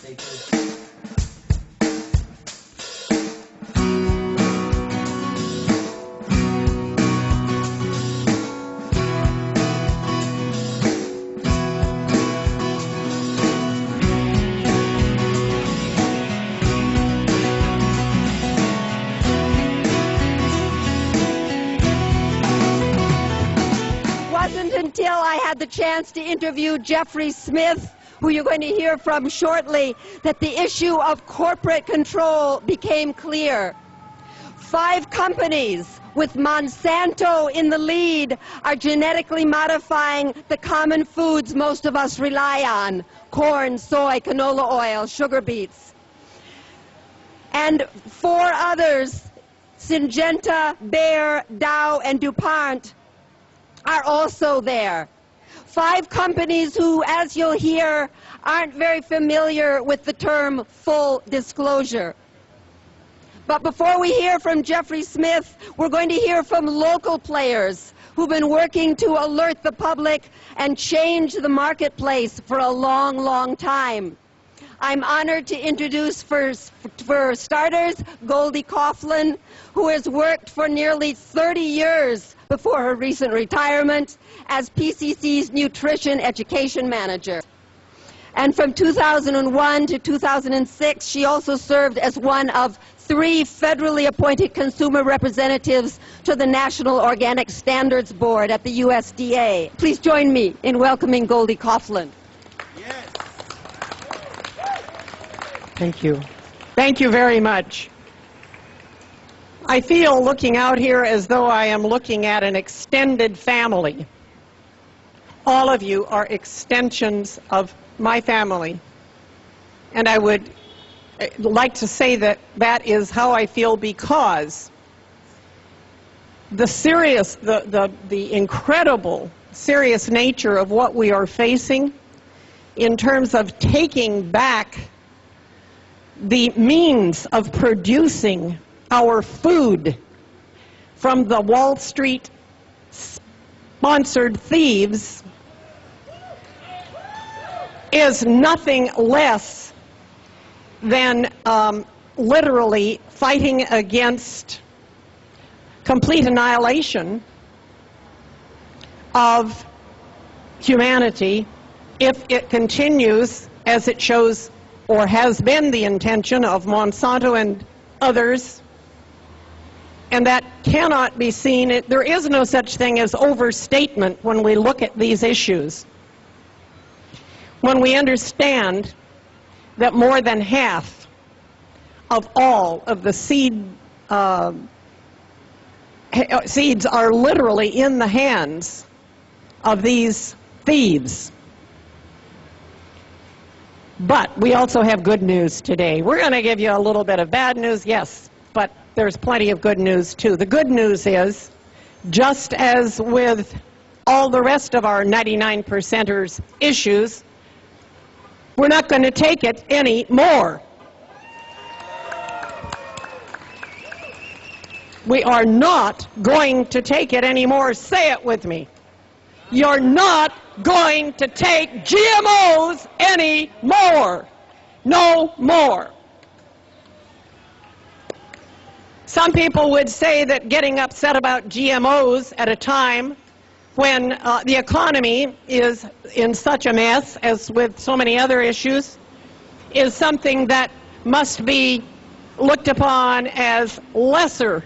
Until I had the chance to interview Jeffrey Smith, who you're going to hear from shortly, that the issue of corporate control became clear. 5 companies, with Monsanto in the lead, are genetically modifying the common foods most of us rely on: corn, soy, canola oil, sugar beets. And 4 others, Syngenta, Bayer, Dow, and DuPont, are also there. 5 companies who, as you'll hear, aren't very familiar with the term full disclosure. But before we hear from Jeffrey Smith, we're going to hear from local players who've been working to alert the public and change the marketplace for a long, long time. I'm honored to introduce, for starters, Goldie Caughlan, who has worked for nearly 30 years before her recent retirement as PCC's Nutrition Education Manager. And from 2001 to 2006, she also served as one of 3 federally appointed consumer representatives to the National Organic Standards Board at the USDA. Please join me in welcoming Goldie Caughlan. Yes. Thank you. Thank you very much. I feel looking out here as though I am looking at an extended family. All of you are extensions of my family. And I would like to say that that is how I feel, because the incredible serious nature of what we are facing in terms of taking back the means of producing our food from the Wall Street sponsored thieves is nothing less than literally fighting against complete annihilation of humanity if it continues as it shows or has been the intention of Monsanto and others. And that cannot be seen. There is no such thing as overstatement when we look at these issues. When we understand that more than half of all of the seeds are literally in the hands of these thieves. But we also have good news today. We're going to give you a little bit of bad news, yes, but there's plenty of good news too. The good news is, just as with all the rest of our 99%ers issues, we're not going to take it anymore. We are not going to take it anymore. Say it with me. You're not going to take GMOs anymore. No more. Some people would say that getting upset about GMOs at a time when the economy is in such a mess, as with so many other issues, is something that must be looked upon as lesser.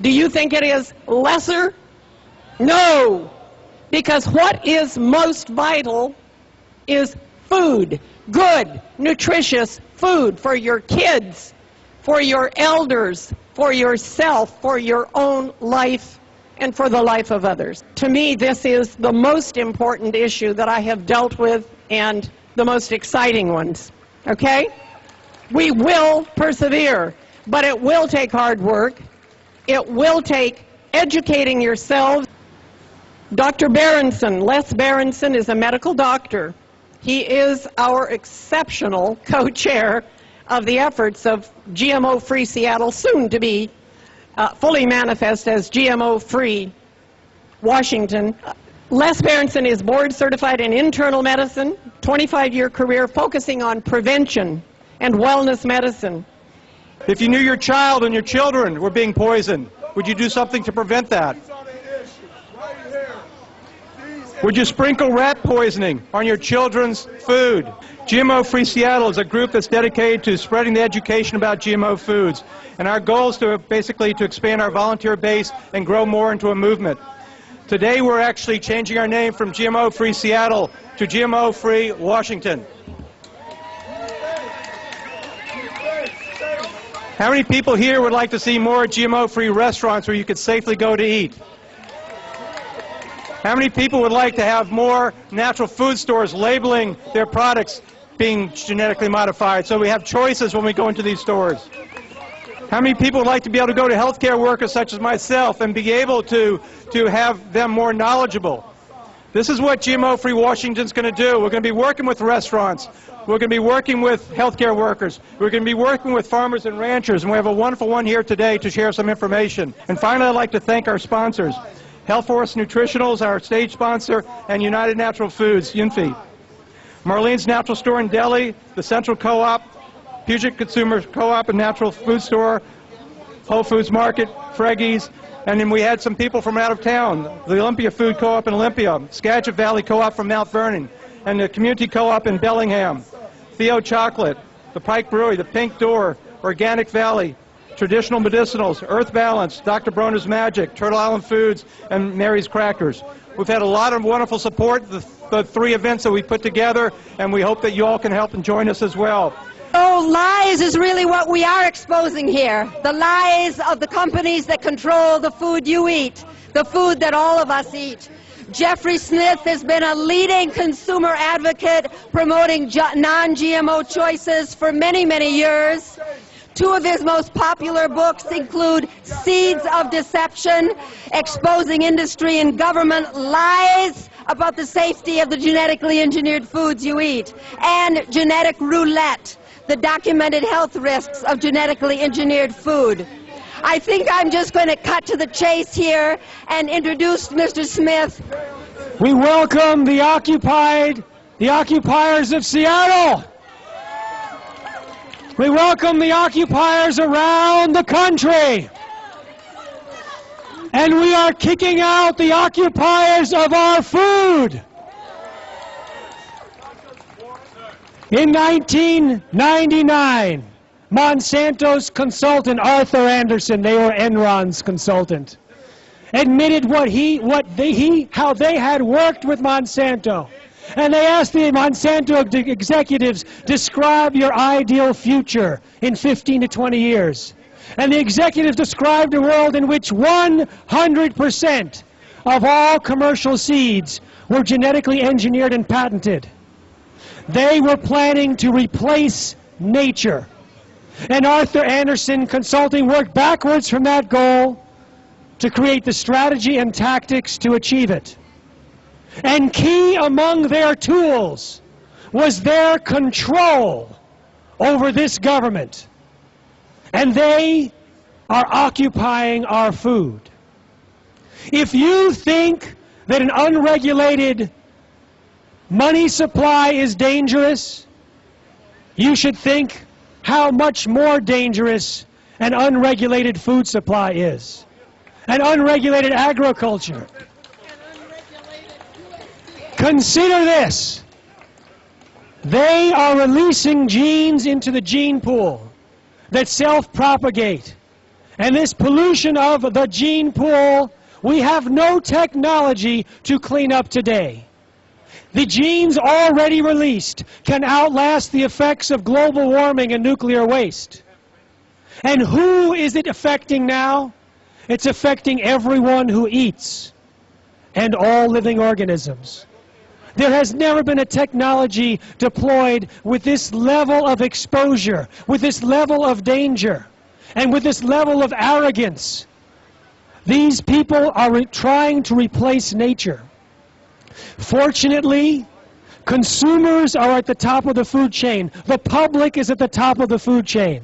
Do you think it is lesser? No. Because what is most vital is food. Good, nutritious food for your kids, for your elders, for yourself, for your own life, and for the life of others. To me, this is the most important issue that I have dealt with, and the most exciting ones. Okay? We will persevere, but it will take hard work. It will take educating yourselves. Dr. Berenson, Les Berenson, is a medical doctor. He is our exceptional co-chair of the efforts of GMO Free Seattle, soon to be fully manifest as GMO Free Washington. Les Berenson is board certified in internal medicine, 25-year career focusing on prevention and wellness medicine. If you knew your child and your children were being poisoned, would you do something to prevent that? Would you sprinkle rat poisoning on your children's food? GMO Free Seattle is a group that's dedicated to spreading the education about GMO foods. And our goal is to basically to expand our volunteer base and grow more into a movement. Today we're actually changing our name from GMO Free Seattle to GMO Free Washington. How many people here would like to see more GMO-free restaurants where you could safely go to eat? How many people would like to have more natural food stores labeling their products being genetically modified so we have choices when we go into these stores? How many people would like to be able to go to healthcare workers such as myself and be able to have them more knowledgeable? This is what GMO Free Washington's going to do. We're going to be working with restaurants. We're going to be working with healthcare workers. We're going to be working with farmers and ranchers, and we have a wonderful one here today to share some information. And finally, I'd like to thank our sponsors, Health Force Nutritionals, our stage sponsor, and United Natural Foods, UNFI. Marlene's Natural Store in Delhi, the Central Co-op, Puget Consumer Co-op and Natural Food Store, Whole Foods Market, Freggies, and then we had some people from out of town, the Olympia Food Co-op in Olympia, Skagit Valley Co-op from Mount Vernon, and the Community Co-op in Bellingham, Theo Chocolate, the Pike Brewery, the Pink Door, Organic Valley, Traditional Medicinals, Earth Balance, Dr. Broner's Magic, Turtle Island Foods, and Mary's Crackers. We've had a lot of wonderful support, the three events that we put together, and we hope that you all can help and join us as well. Oh, lies is really what we are exposing here. The lies of the companies that control the food you eat, the food that all of us eat. Jeffrey Smith has been a leading consumer advocate promoting non-GMO choices for many, many years. Two of his most popular books include Seeds of Deception, exposing industry and government lies about the safety of the genetically engineered foods you eat, and Genetic Roulette, the documented health risks of genetically engineered food. I think I'm just going to cut to the chase here and introduce Mr. Smith. We welcome the occupiers of Seattle. We welcome the occupiers around the country. And we are kicking out the occupiers of our food. In 1999, Monsanto's consultant, Arthur Anderson, they were Enron's consultant, admitted how they had worked with Monsanto. And they asked the Monsanto executives, describe your ideal future in 15 to 20 years. And the executives described a world in which 100% of all commercial seeds were genetically engineered and patented. They were planning to replace nature. And Arthur Anderson Consulting worked backwards from that goal to create the strategy and tactics to achieve it. And key among their tools was their control over this government. And they are occupying our food. If you think that an unregulated money supply is dangerous, you should think how much more dangerous an unregulated food supply is, an unregulated agriculture. Consider this. They are releasing genes into the gene pool that self-propagate. And this pollution of the gene pool, we have no technology to clean up today. The genes already released can outlast the effects of global warming and nuclear waste. And who is it affecting now? It's affecting everyone who eats and all living organisms. There has never been a technology deployed with this level of exposure, with this level of danger, and with this level of arrogance. These people are trying to replace nature. Fortunately, consumers are at the top of the food chain. The public is at the top of the food chain.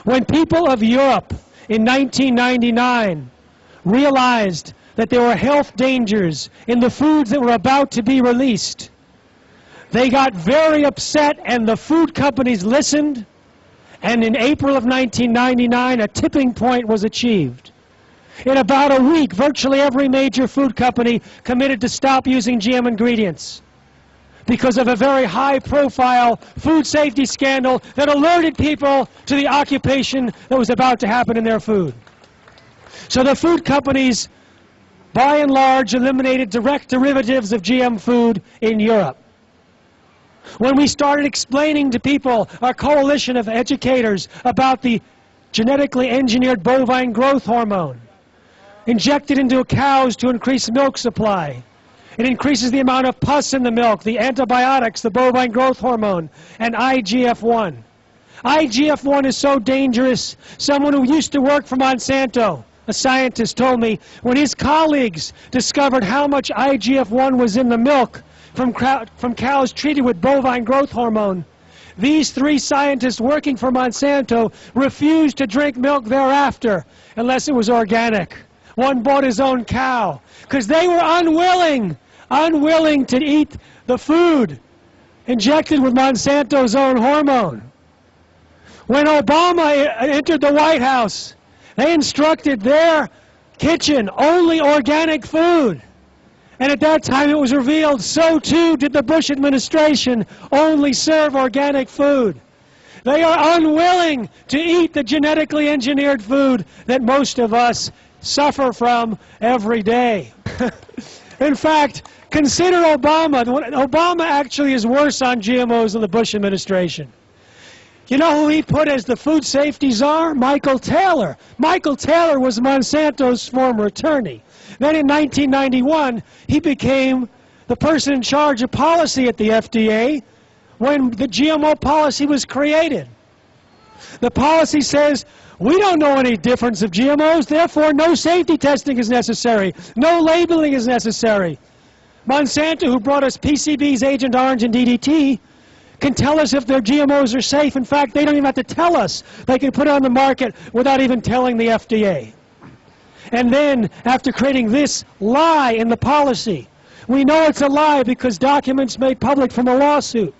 When people of Europe in 1999 realized that there were health dangers in the foods that were about to be released. They got very upset, and the food companies listened, and in April of 1999, a tipping point was achieved. In about a week, virtually every major food company committed to stop using GM ingredients because of a very high-profile food safety scandal that alerted people to the occupation that was about to happen in their food. So the food companies, by and large, eliminated direct derivatives of GM food in Europe. When we started explaining to people, our coalition of educators, about the genetically engineered bovine growth hormone, injected into cows to increase milk supply. It increases the amount of pus in the milk, the antibiotics, the bovine growth hormone, and IGF-1. IGF-1 is so dangerous, someone who used to work for Monsanto, a scientist, told me when his colleagues discovered how much IGF-1 was in the milk from cows treated with bovine growth hormone, these 3 scientists working for Monsanto refused to drink milk thereafter unless it was organic. One bought his own cow because they were unwilling to eat the food injected with Monsanto's own hormone. When Obama entered the White House, they instructed their kitchen only organic food. And at that time it was revealed, so too did the Bush administration only serve organic food. They are unwilling to eat the genetically engineered food that most of us suffer from every day. In fact, consider Obama. Obama actually is worse on GMOs than the Bush administration. You know who he put as the food safety czar? Michael Taylor. Michael Taylor was Monsanto's former attorney. Then in 1991, he became the person in charge of policy at the FDA when the GMO policy was created. The policy says, we don't know any difference of GMOs, therefore no safety testing is necessary, no labeling is necessary. Monsanto, who brought us PCBs, Agent Orange, and DDT, can tell us if their GMOs are safe. In fact, they don't even have to tell us. They can put it on the market without even telling the FDA. And then, after creating this lie in the policy, we know it's a lie because documents made public from a lawsuit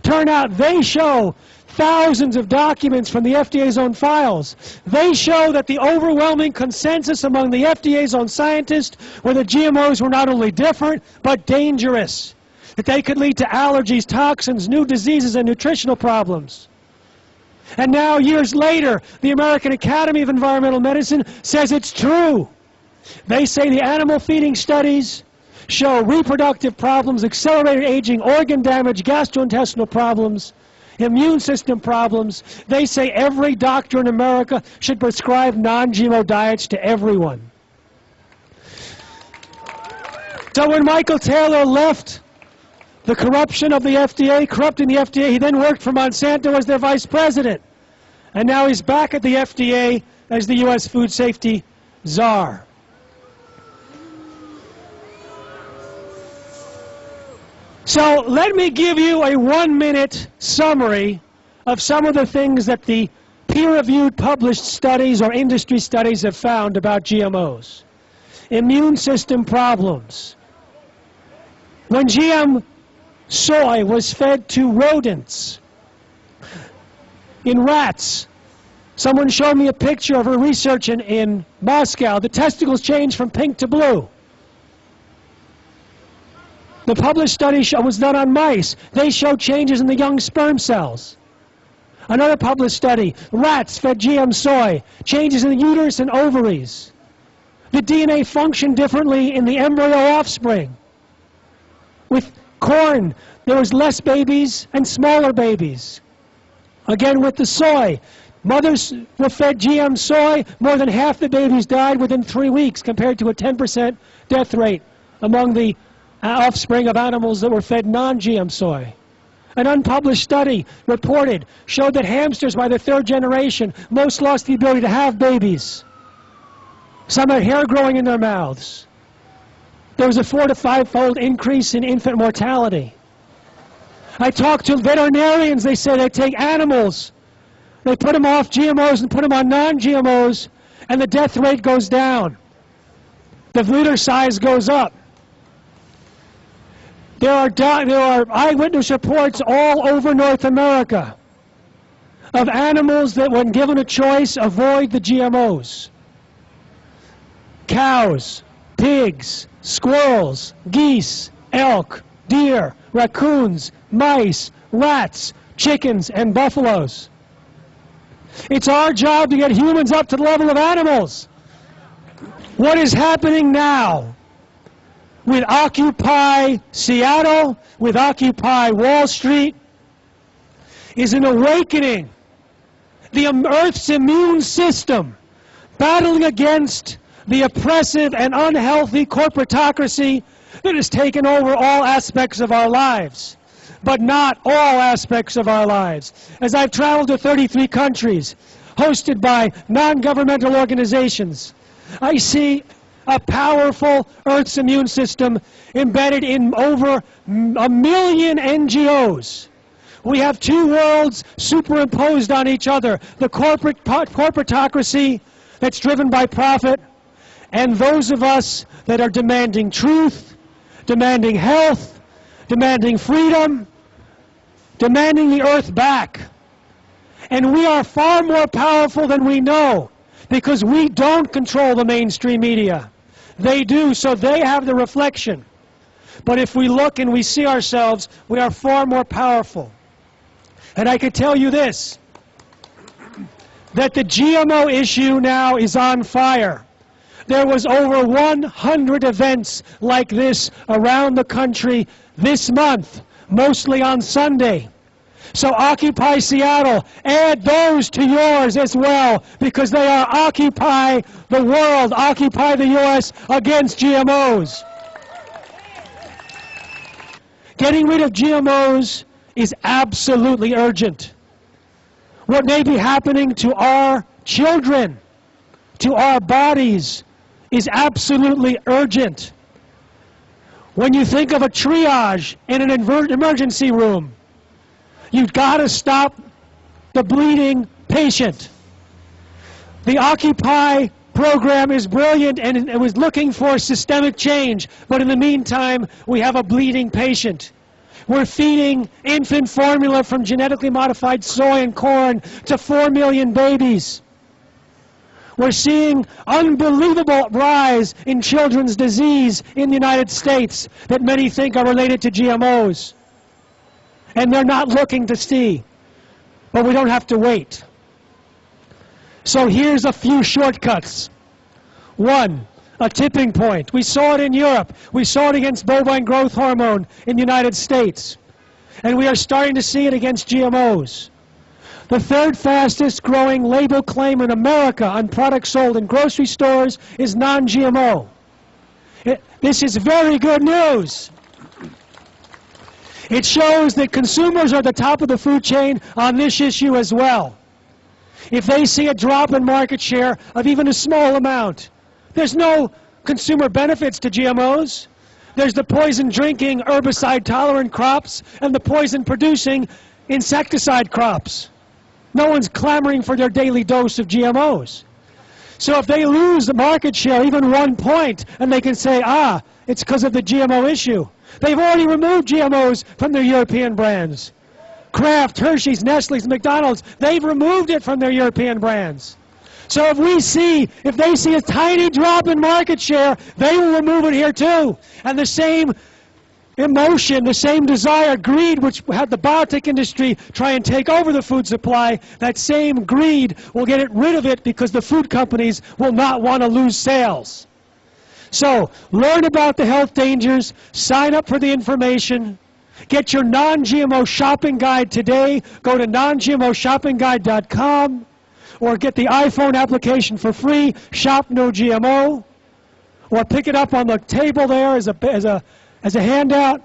turn out they show thousands of documents from the FDA's own files. They show that the overwhelming consensus among the FDA's own scientists were that GMOs were not only different, but dangerous. That they could lead to allergies, toxins, new diseases, and nutritional problems. And now, years later, the American Academy of Environmental Medicine says it's true. They say the animal feeding studies show reproductive problems, accelerated aging, organ damage, gastrointestinal problems, immune system problems. They say every doctor in America should prescribe non-GMO diets to everyone. So when Michael Taylor left the corruption of the FDA, corrupting the FDA, he then worked for Monsanto as their vice president. And now he's back at the FDA as the U.S. food safety czar. So let me give you a 1-minute summary of some of the things that the peer-reviewed published studies or industry studies have found about GMOs. Immune system problems. When GM soy was fed to rodents in rats, someone showed me a picture of her research in Moscow. The testicles changed from pink to blue. The published study was done on mice. They showed changes in the young sperm cells. Another published study, rats fed GM soy, changes in the uterus and ovaries. The DNA functioned differently in the embryo offspring. With corn, there was less babies and smaller babies. Again, with the soy, mothers were fed GM soy, more than half the babies died within 3 weeks, compared to a 10% death rate among the offspring of animals that were fed non-GM soy. An unpublished study showed that hamsters by the 3rd generation most lost the ability to have babies. Some had hair growing in their mouths. There was a 4- to 5-fold increase in infant mortality. I talked to veterinarians. They say they take animals, they put them off GMOs and put them on non-GMOs, and the death rate goes down. the litter size goes up. There are eyewitness reports all over North America of animals that, when given a choice, avoid the GMOs. Cows, pigs, squirrels, geese, elk, deer, raccoons, mice, rats, chickens, and buffaloes. It's our job to get humans up to the level of animals. What is happening now with Occupy Seattle, with Occupy Wall Street, is an awakening. The Earth's immune system battling against the oppressive and unhealthy corporatocracy that has taken over all aspects of our lives, but not all aspects of our lives. As I've traveled to 33 countries, hosted by non-governmental organizations, I see a powerful Earth's immune system embedded in over 1 million NGOs. We have two worlds superimposed on each other: the corporatocracy that's driven by profit, and those of us that are demanding truth, demanding health, demanding freedom, demanding the Earth back. And we are far more powerful than we know, because we don't control the mainstream media. They do, so they have the reflection. But if we look and we see ourselves, we are far more powerful. And I can tell you this, that the GMO issue now is on fire. There was over 100 events like this around the country this month, mostly on Sunday. So Occupy Seattle, add those to yours as well, because they are Occupy the world, Occupy the U.S. against GMOs. Getting rid of GMOs is absolutely urgent. What may be happening to our children, to our bodies, is absolutely urgent. When you think of a triage in an emergency room, you've got to stop the bleeding patient. The Occupy program is brilliant, and it was looking for systemic change, but in the meantime, we have a bleeding patient. We're feeding infant formula from genetically modified soy and corn to 4 million babies. We're seeing unbelievable rise in children's disease in the United States that many think are related to GMOs. And they're not looking to see. But we don't have to wait. So here's a few shortcuts. One, a tipping point. We saw it in Europe. We saw it against bovine growth hormone in the United States. And we are starting to see it against GMOs. The third fastest growing label claim in America on products sold in grocery stores is non-GMO. This is very good news. It shows that consumers are at the top of the food chain on this issue as well. If they see a drop in market share of even a small amount, there's no consumer benefits to GMOs. There's the poison-drinking, herbicide-tolerant crops and the poison-producing insecticide crops. No one's clamoring for their daily dose of GMOs. So if they lose the market share, even 1 point, and they can say, it's because of the GMO issue. They've already removed GMOs from their European brands. Kraft, Hershey's, Nestle's, McDonald's, they've removed it from their European brands. So if they see a tiny drop in market share, they will remove it here too. And the same emotion, the same desire, greed, which had the biotech industry try and take over the food supply, that same greed will get rid of it because the food companies will not want to lose sales. So, learn about the health dangers, sign up for the information, get your non-GMO shopping guide today, go to nongmoshoppingguide.com, or get the iPhone application for free, Shop No GMO, or pick it up on the table there as a handout,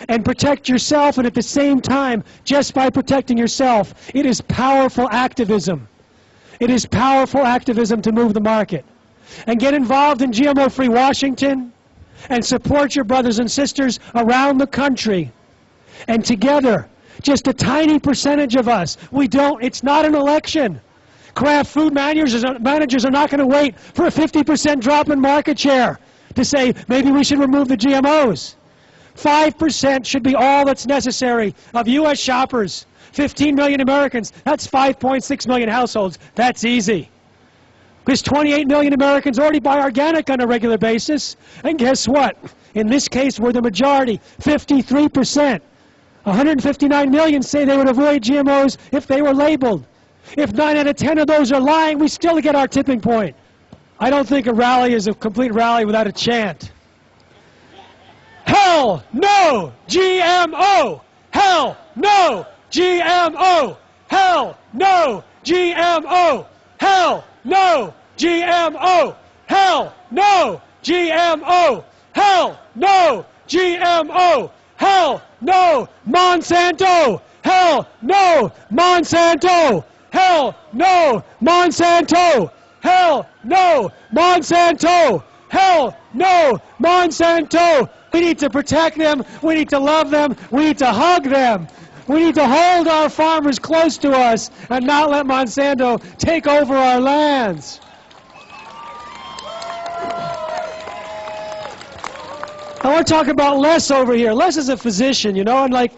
and protect yourself. And at the same time, just by protecting yourself, it is powerful activism. It is powerful activism to move the market. And get involved in GMO Free Washington and support your brothers and sisters around the country. And together, just a tiny percentage of us, it's not an election. Kraft food managers are not going to wait for a 50% drop in market share to say maybe we should remove the GMOs. 5% should be all that's necessary of U.S. shoppers. 15 million Americans, that's 5.6 million households. That's easy. Because 28 million Americans already buy organic on a regular basis. And guess what? In this case, we're the majority, 53%. 159 million say they would avoid GMOs if they were labeled. If 9 out of 10 of those are lying, we still get our tipping point. I don't think a rally is a complete rally without a chant. Hell no GMO! Hell no GMO! Hell no GMO! Hell no GMO! Hell no GMO! Hell no GMO! Hell no Monsanto! Hell no Monsanto! Hell no Monsanto! Hell no Monsanto! Hell no Monsanto! We need to protect them, we need to love them, we need to hug them. We need to hold our farmers close to us and not let Monsanto take over our lands. I want to talk about Les over here. Les is a physician, you know, and like,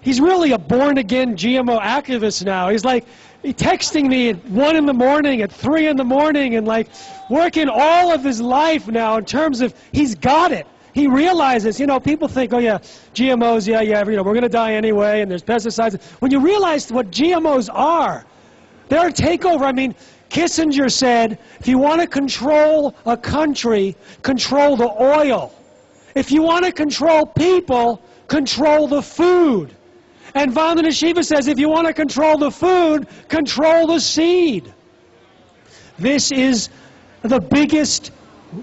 he's really a born-again GMO activist now. He's like, texting me at 1 in the morning, at 3 in the morning, and like working all of his life now in terms of he's got it. He realizes, you know, people think, oh yeah, GMOs, yeah, you know, we're going to die anyway, and there's pesticides. When you realize what GMOs are, they're a takeover. I mean, Kissinger said, if you want to control a country, control the oil. If you want to control people, control the food. And Vandana Shiva says, if you want to control the food, control the seed. This is the biggest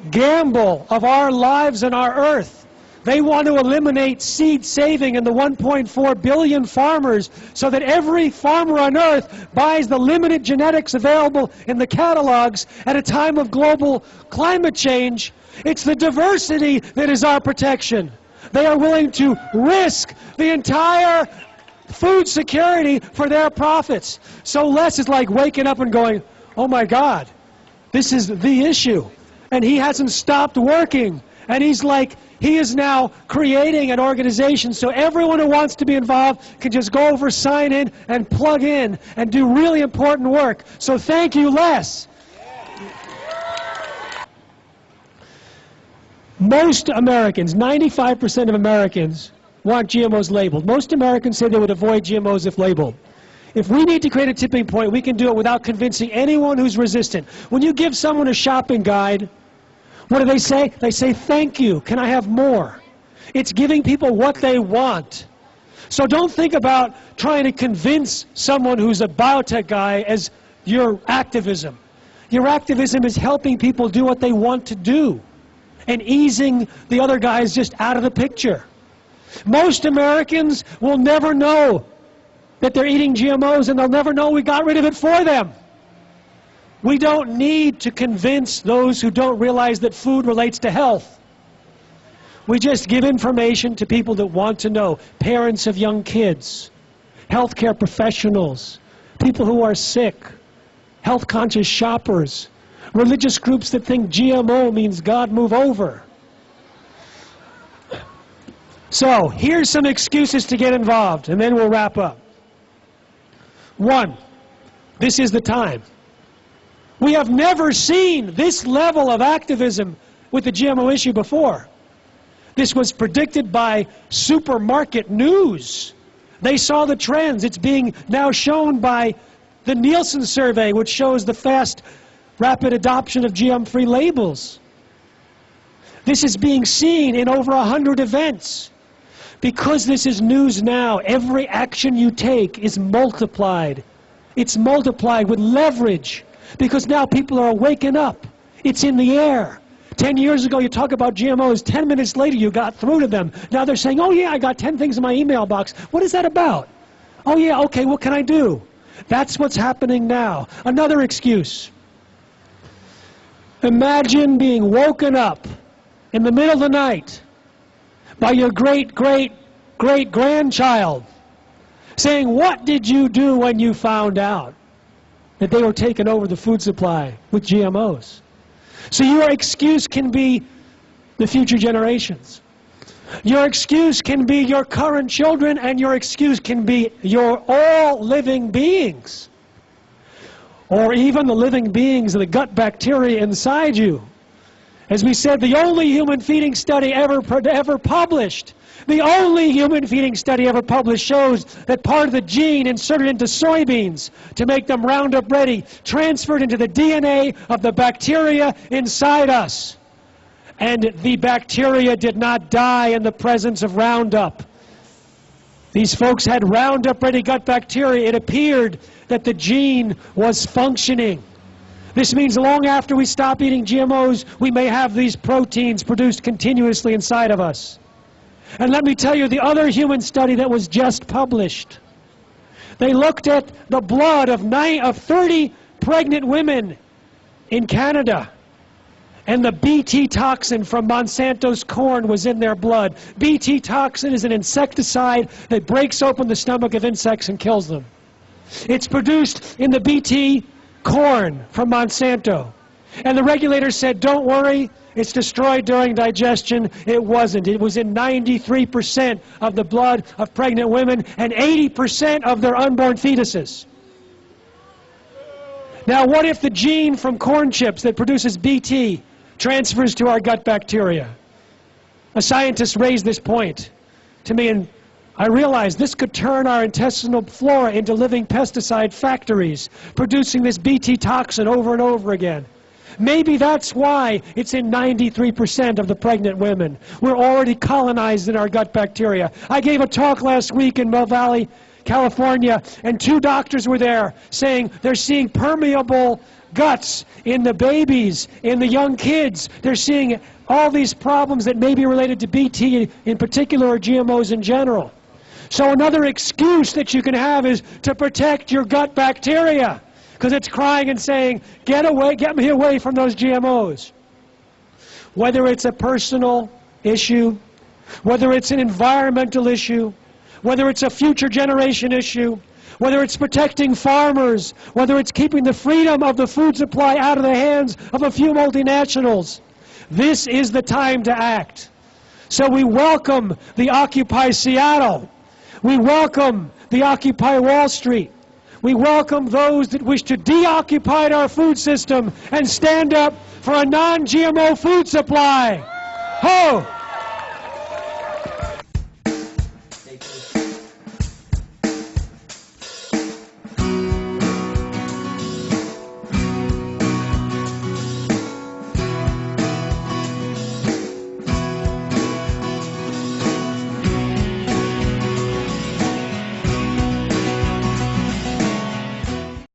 gamble of our lives and our earth. They want to eliminate seed saving in the 1.4 billion farmers so that every farmer on earth buys the limited genetics available in the catalogs at a time of global climate change. It's the diversity that is our protection. They are willing to risk the entire food security for their profits. So Les is like waking up and going, oh my God, this is the issue. And he hasn't stopped working. And he's like, he is now creating an organization so everyone who wants to be involved can just go over, sign in, and plug in and do really important work. So thank you, Les. Most Americans, 95% of Americans, want GMOs labeled. Most Americans say they would avoid GMOs if labeled. If we need to create a tipping point, we can do it without convincing anyone who's resistant. When you give someone a shopping guide, what do they say? They say, thank you, can I have more? It's giving people what they want. So don't think about trying to convince someone who's a biotech guy as your activism. Your activism is helping people do what they want to do and easing the other guys just out of the picture. Most Americans will never know that they're eating GMOs, and they'll never know we got rid of it for them. We don't need to convince those who don't realize that food relates to health. We just give information to people that want to know. Parents of young kids, healthcare professionals, people who are sick, health-conscious shoppers, religious groups that think GMO means God move over. So, here's some excuses to get involved, and then we'll wrap up. 1, this is the time. We have never seen this level of activism with the GMO issue before. This was predicted by supermarket news. They saw the trends. It's being now shown by the Nielsen survey, which shows the fast, rapid adoption of GM-free labels. This is being seen in over 100 events. Because this is news now, every action you take is multiplied. It's multiplied with leverage. Because now people are waking up. It's in the air. 10 years ago, you talk about GMOs. 10 minutes later, you got through to them. Now they're saying, oh yeah, I got 10 things in my email box. What is that about? Oh yeah, okay, what can I do? That's what's happening now. Another excuse. Imagine being woken up in the middle of the night by your great-great-great-grandchild saying, what did you do when you found out that they were taking over the food supply with GMOs? So your excuse can be the future generations. Your excuse can be your current children, and your excuse can be your all living beings, or even the living beings of the gut bacteria inside you. As we said, the only human feeding study ever published, the only human feeding study ever published shows that part of the gene inserted into soybeans to make them Roundup ready transferred into the DNA of the bacteria inside us. And the bacteria did not die in the presence of Roundup. These folks had Roundup ready gut bacteria. It appeared that the gene was functioning. This means long after we stop eating GMOs, we may have these proteins produced continuously inside of us. And let me tell you the other human study that was just published. They looked at the blood of 30 pregnant women in Canada. And the Bt toxin from Monsanto's corn was in their blood. Bt toxin is an insecticide that breaks open the stomach of insects and kills them. It's produced in the Bt corn from Monsanto. And the regulators said, don't worry, it's destroyed during digestion. It wasn't. It was in 93% of the blood of pregnant women and 80% of their unborn fetuses. Now, what if the gene from corn chips that produces Bt transfers to our gut bacteria? A scientist raised this point to me, and I realized this could turn our intestinal flora into living pesticide factories, producing this Bt toxin over and over again. Maybe that's why it's in 93% of the pregnant women. We're already colonized in our gut bacteria. I gave a talk last week in Mill Valley, California, and 2 doctors were there saying they're seeing permeable guts in the babies, in the young kids. They're seeing all these problems that may be related to Bt in particular, or GMOs in general. So another excuse that you can have is to protect your gut bacteria, because it's crying and saying, get me away from those GMOs. Whether it's a personal issue, whether it's an environmental issue, whether it's a future generation issue, whether it's protecting farmers, whether it's keeping the freedom of the food supply out of the hands of a few multinationals, this is the time to act. So we welcome the Occupy Seattle. We welcome the Occupy Wall Street. We welcome those that wish to deoccupy our food system and stand up for a non-GMO food supply. Ho!